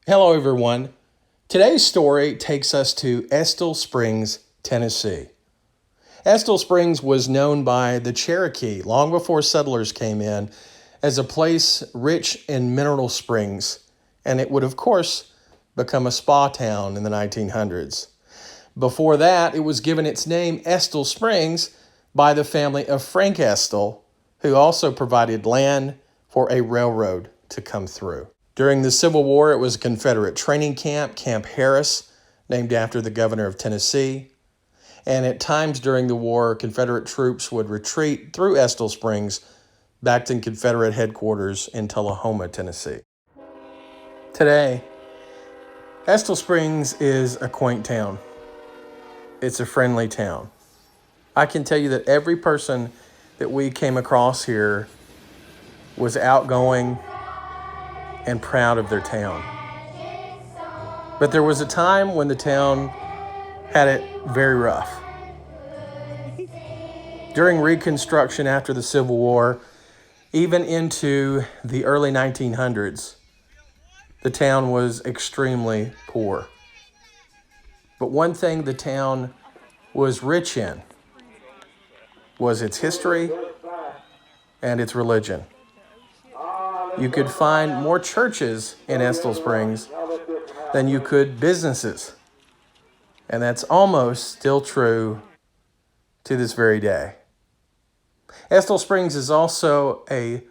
Hello, everyone. Today's story takes us to Estill Springs, Tennessee. Estill Springs was known by the Cherokee long before settlers came in as a place rich in mineral springs, and it would, of course, become a spa town in the 1900s. Before that, it was given its name Estill Springs by the family of Frank Estell, who also provided land for a railroad to come through. During the Civil War, it was a Confederate training camp, Camp Harris, named after the governor of Tennessee. And at times during the war, Confederate troops would retreat through Estill Springs back to Confederate headquarters in Tullahoma, Tennessee. Today, Estill Springs is a quaint town. It's a friendly town. I can tell you that every person that we came across here was outgoing and proud of their town. But there was a time when the town had it very rough. During Reconstruction after the Civil War, even into the early 1900s, the town was extremely poor. But one thing the town was rich in was its history and its religion. You could find more churches in Estill Springs than you could businesses. And that's almost still true to this very day. Estill Springs is also a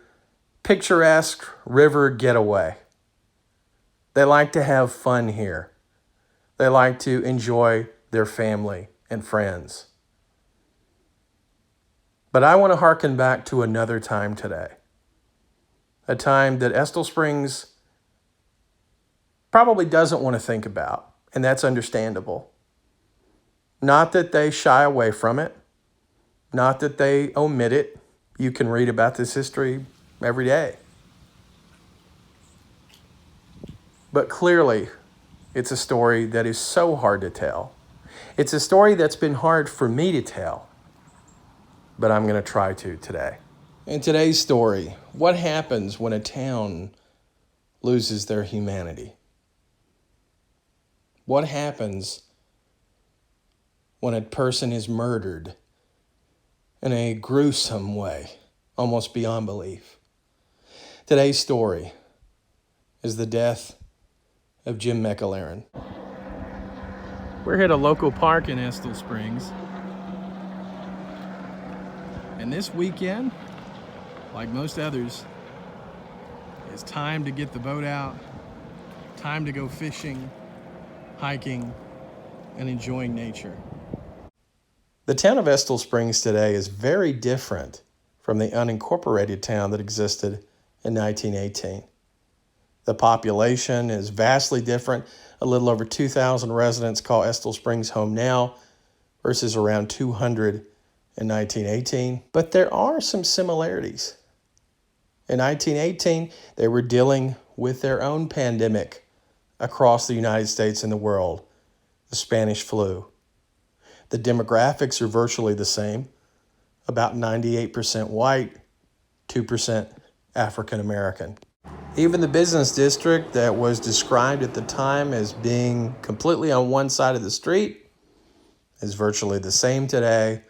picturesque river getaway. They like to have fun here. They like to enjoy their family and friends. But I want to hearken back to another time today. A time that Estill Springs probably doesn't want to think about, and that's understandable. Not that they shy away from it, not that they omit it. You can read about this history every day. But clearly, it's a story that is so hard to tell. It's a story that's been hard for me to tell, but I'm going to try to today. In today's story, what happens when a town loses their humanity? What happens when a person is murdered in a gruesome way, almost beyond belief? Today's story is the death of Jim McElherron. We're here at a local park in Estill Springs. And this weekend, like most others, it's time to get the boat out, time to go fishing, hiking, and enjoying nature. The town of Estill Springs today is very different from the unincorporated town that existed in 1918. The population is vastly different. A little over 2,000 residents call Estill Springs home now versus around 200 in 1918. But there are some similarities. In 1918, they were dealing with their own pandemic across the United States and the world, the Spanish flu. The demographics are virtually the same, about 98% white, 2% African American. Even the business district that was described at the time as being completely on one side of the street is virtually the same today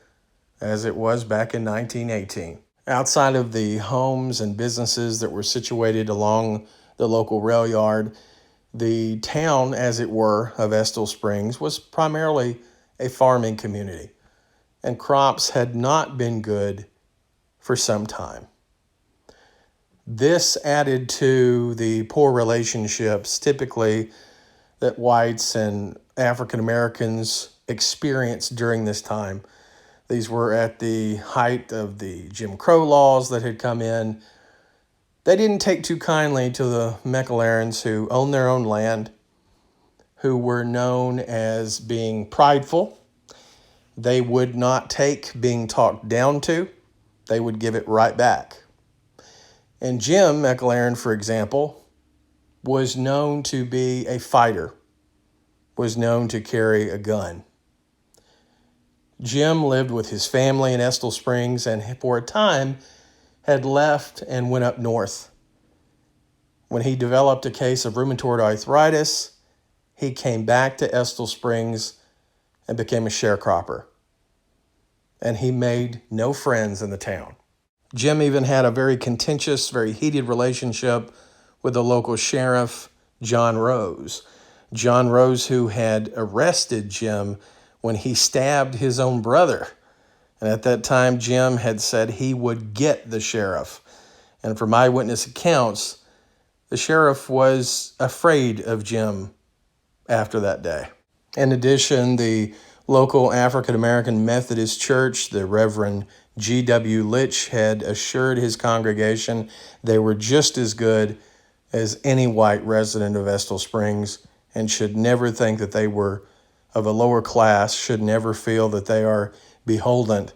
as it was back in 1918. Outside of the homes and businesses that were situated along the local rail yard, the town, as it were, of Estill Springs was primarily a farming community, and crops had not been good for some time. This added to the poor relationships typically that whites and African Americans experienced during this time. These were at the height of the Jim Crow laws that had come in. They didn't take too kindly to the McIlherrons, who owned their own land, who were known as being prideful. They would not take being talked down to. They would give it right back. And Jim McElherron, for example, was known to be a fighter, was known to carry a gun. Jim lived with his family in Estill Springs and for a time had left and went up north, When he developed a case of rheumatoid arthritis, he came back to Estill Springs and became a sharecropper. And he made no friends in the town. Jim even had a very contentious, very heated relationship with the local sheriff, John Rose. John Rose, who had arrested Jim when he stabbed his own brother. And at that time, Jim had said he would get the sheriff. And from eyewitness accounts, the sheriff was afraid of Jim after that day. In addition, the local African-American Methodist Church, the Reverend G.W. Lynch, had assured his congregation they were just as good as any white resident of Estill Springs and should never think that they were of a lower class, should never feel that they are beholden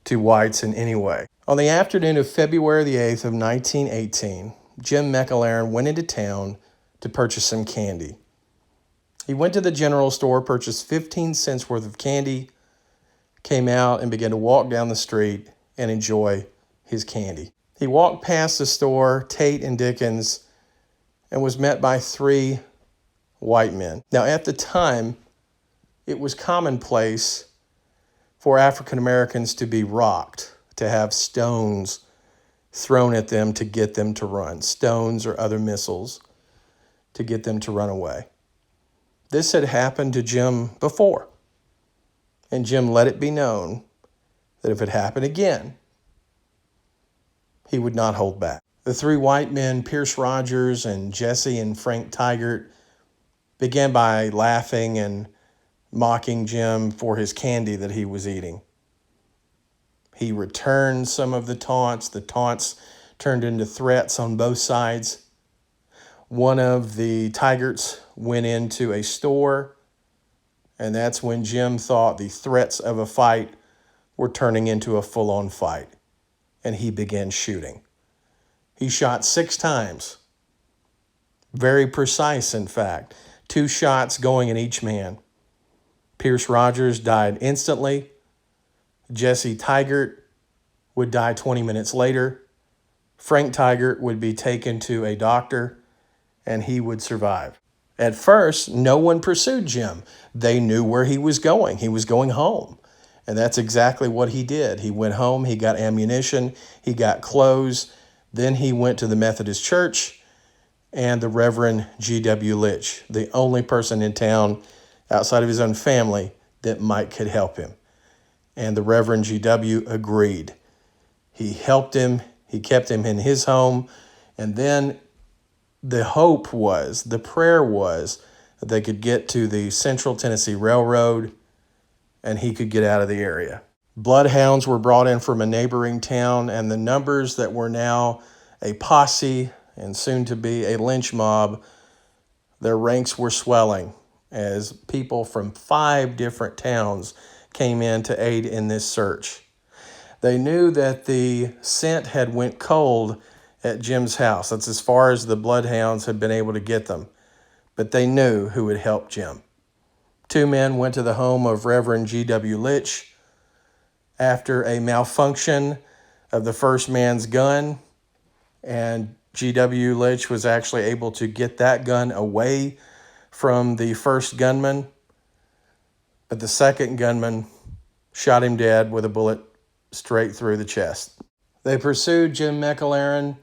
to whites in any way. On the afternoon of February the 8th of 1918, Jim McIlherron went into town to purchase some candy. He went to the general store, purchased 15 cents worth of candy, came out and began to walk down the street and enjoy his candy. He walked past the store, Tate and Dickens, and was met by 3 white men. Now, at the time, it was commonplace for African Americans to be rocked, to have stones thrown at them to get them to run, stones or other missiles to get them to run away. This had happened to Jim before, and Jim let it be known that if it happened again, he would not hold back. The 3 white men, Pierce Rogers and Jesse and Frank Tigert, began by laughing and mocking Jim for his candy that he was eating. He returned some of the taunts. The taunts turned into threats on both sides. One of the Tigerts went into a store, and that's when Jim thought the threats of a fight were turning into a full-on fight, and he began shooting. He shot 6 times. Very precise, in fact. 2 shots going in each man. Pierce Rogers died instantly. Jesse Tigert would die 20 minutes later. Frank Tigert would be taken to a doctor, and he would survive. At first, no one pursued Jim. They knew where he was going. He was going home. And that's exactly what he did. He went home, he got ammunition, he got clothes. Then he went to the Methodist Church and the Reverend G.W. Lynch, the only person in town outside of his own family that Mike could help him. And the Reverend G.W. agreed. He helped him. He kept him in his home. And then the hope was, the prayer was, that they could get to the Central Tennessee Railroad and he could get out of the area. Bloodhounds were brought in from a neighboring town, and the numbers that were now a posse and soon to be a lynch mob, their ranks were swelling as people from 5 different towns came in to aid in this search. They knew that the scent had went cold at Jim's house. That's as far as the bloodhounds had been able to get them. But they knew who would help Jim. 2 men went to the home of Reverend G.W. Lynch. After a malfunction of the first man's gun, and G.W. Lynch was actually able to get that gun away from the first gunman, but the second gunman shot him dead with a bullet straight through the chest. They pursued Jim McElherron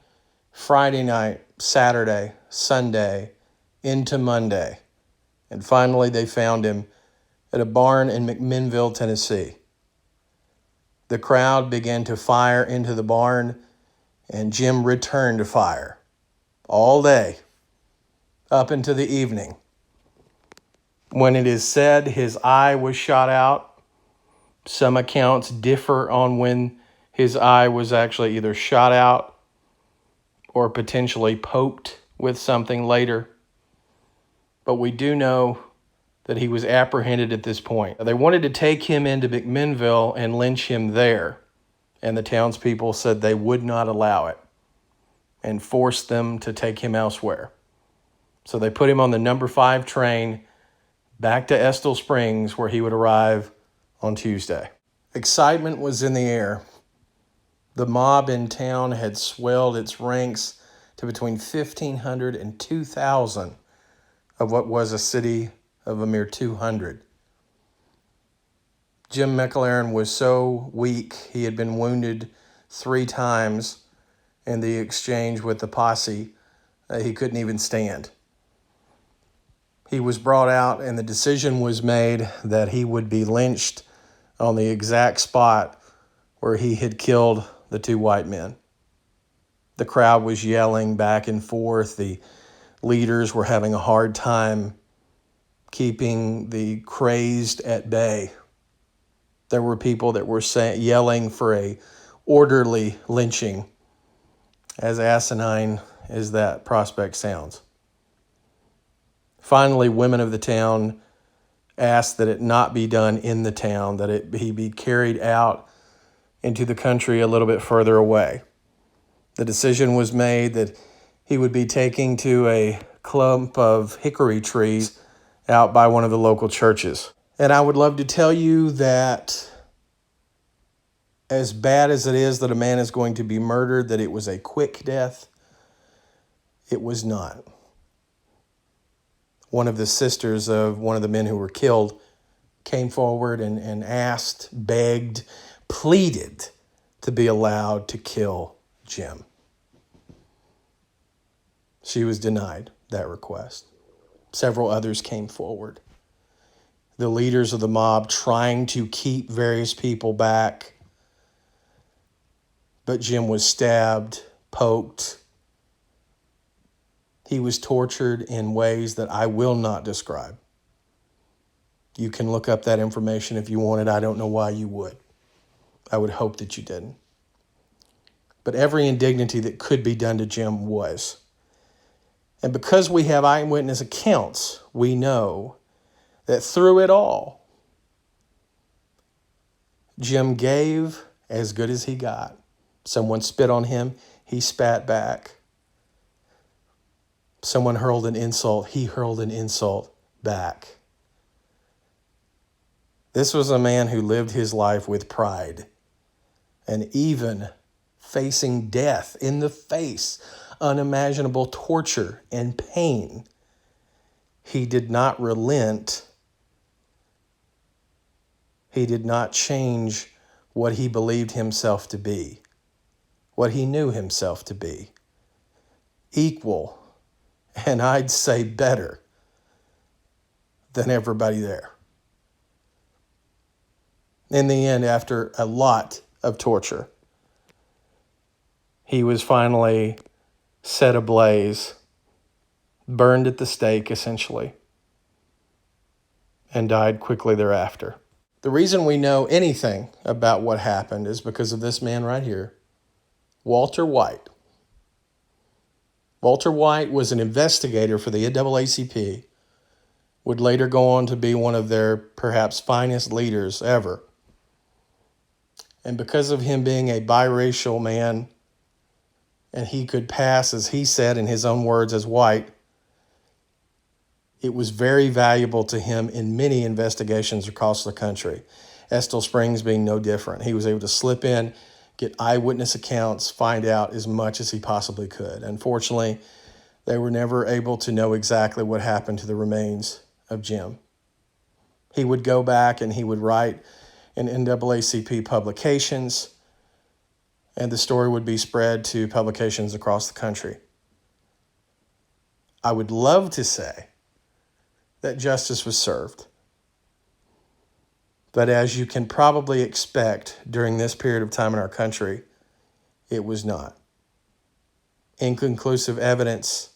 Friday night, Saturday, Sunday, into Monday, and finally they found him at a barn in McMinnville, Tennessee. The crowd began to fire into the barn, and Jim returned to fire all day up into the evening. When it is said his eye was shot out, some accounts differ on when his eye was actually either shot out or potentially poked with something later. But we do know that he was apprehended at this point. They wanted to take him into McMinnville and lynch him there, and the townspeople said they would not allow it and forced them to take him elsewhere. So they put him on the number 5 train back to Estill Springs, where he would arrive on Tuesday. Excitement was in the air. The mob in town had swelled its ranks to between 1,500 and 2,000 of what was a city of a mere 200. Jim McIlherron was so weak, he had been wounded 3 times in the exchange with the posse, he couldn't even stand. He was brought out and the decision was made that he would be lynched on the exact spot where he had killed the 2 white men. The crowd was yelling back and forth. The leaders were having a hard time keeping the crazed at bay. There were people that were yelling for a orderly lynching, as asinine as that prospect sounds. Finally, women of the town asked that it not be done in the town, that he be carried out into the country a little bit further away. The decision was made that he would be taken to a clump of hickory trees out by one of the local churches. And I would love to tell you that as bad as it is that a man is going to be murdered, that it was a quick death. It was not. One of the sisters of one of the men who were killed came forward and asked, begged, pleaded to be allowed to kill Jim. She was denied that request. Several others came forward. The leaders of the mob trying to keep various people back, but Jim was stabbed, poked. He was tortured in ways that I will not describe. You can look up that information if you wanted. I don't know why you would. I would hope that you didn't. But every indignity that could be done to Jim was. And because we have eyewitness accounts, we know that through it all, Jim gave as good as he got. Someone spit on him, he spat back. Someone hurled an insult, he hurled an insult back. This was a man who lived his life with pride, and even facing death in the face, unimaginable torture and pain, he did not relent. He did not change what he believed himself to be, what he knew himself to be. Equal, and I'd say better than everybody there. In the end, after a lot of torture, he was finally set ablaze, burned at the stake, essentially, and died quickly thereafter. The reason we know anything about what happened is because of this man right here, Walter White. Walter White was an investigator for the NAACP, would later go on to be one of their perhaps finest leaders ever. And because of him being a biracial man, and he could pass, as he said in his own words, as white, it was very valuable to him in many investigations across the country. Estill Springs being no different. He was able to slip in, get eyewitness accounts, find out as much as he possibly could. Unfortunately, they were never able to know exactly what happened to the remains of Jim. He would go back and he would write in NAACP publications, and the story would be spread to publications across the country. I would love to say that justice was served. But as you can probably expect during this period of time in our country, it was not. Inconclusive evidence,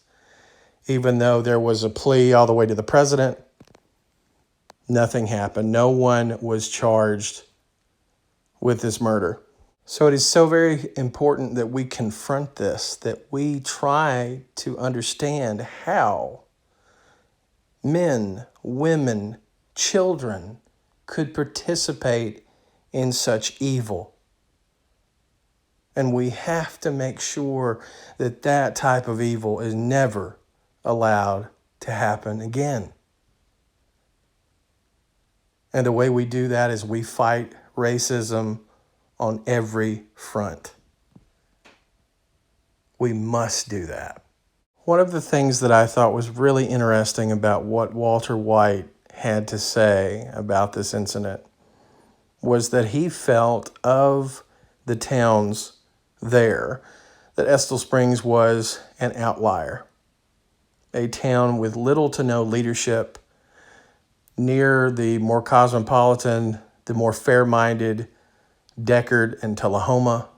even though there was a plea all the way to the president, nothing happened. No one was charged with this murder. So it is so very important that we confront this, that we try to understand how men, women, children could participate in such evil. And we have to make sure that that type of evil is never allowed to happen again. And the way we do that is we fight racism on every front. We must do that. One of the things that I thought was really interesting about what Walter White had to say about this incident was that he felt of the towns there that Estill Springs was an outlier, a town with little to no leadership, near the more cosmopolitan, the more fair-minded Deckard and Tullahoma.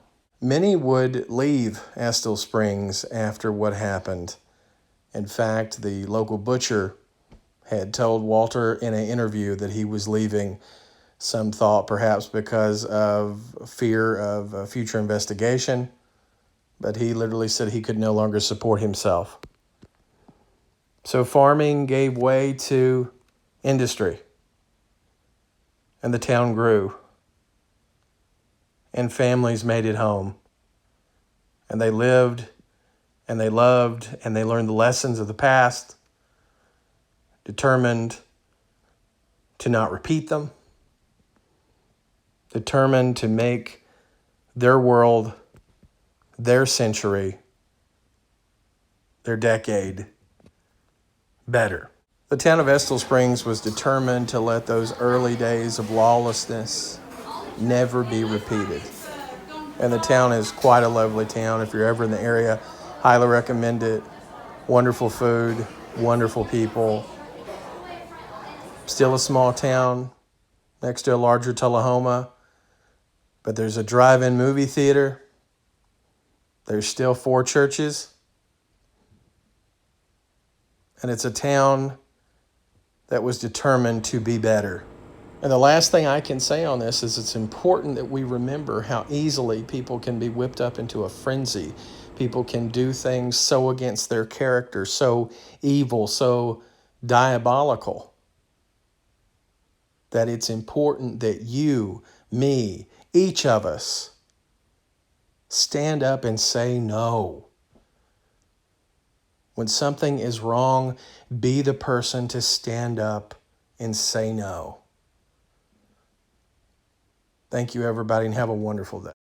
Many would leave Estill Springs after what happened. In fact, the local butcher had told Walter in an interview that he was leaving. Some thought perhaps because of fear of a future investigation, but he literally said he could no longer support himself. So farming gave way to industry, and the town grew, and families made it home, and they lived, and they loved, and they learned the lessons of the past, determined to not repeat them, determined to make their world, their century, their decade better. The town of Estill Springs was determined to let those early days of lawlessness never be repeated. And the town is quite a lovely town. If you're ever in the area, highly recommend it. Wonderful food, wonderful people. Still a small town next to a larger Tullahoma, but there's a drive-in movie theater. There's still 4 churches. And it's a town that was determined to be better. And the last thing I can say on this is it's important that we remember how easily people can be whipped up into a frenzy. People can do things so against their character, so evil, so diabolical, that it's important that you, me, each of us stand up and say no. When something is wrong, be the person to stand up and say no. Thank you, everybody, and have a wonderful day.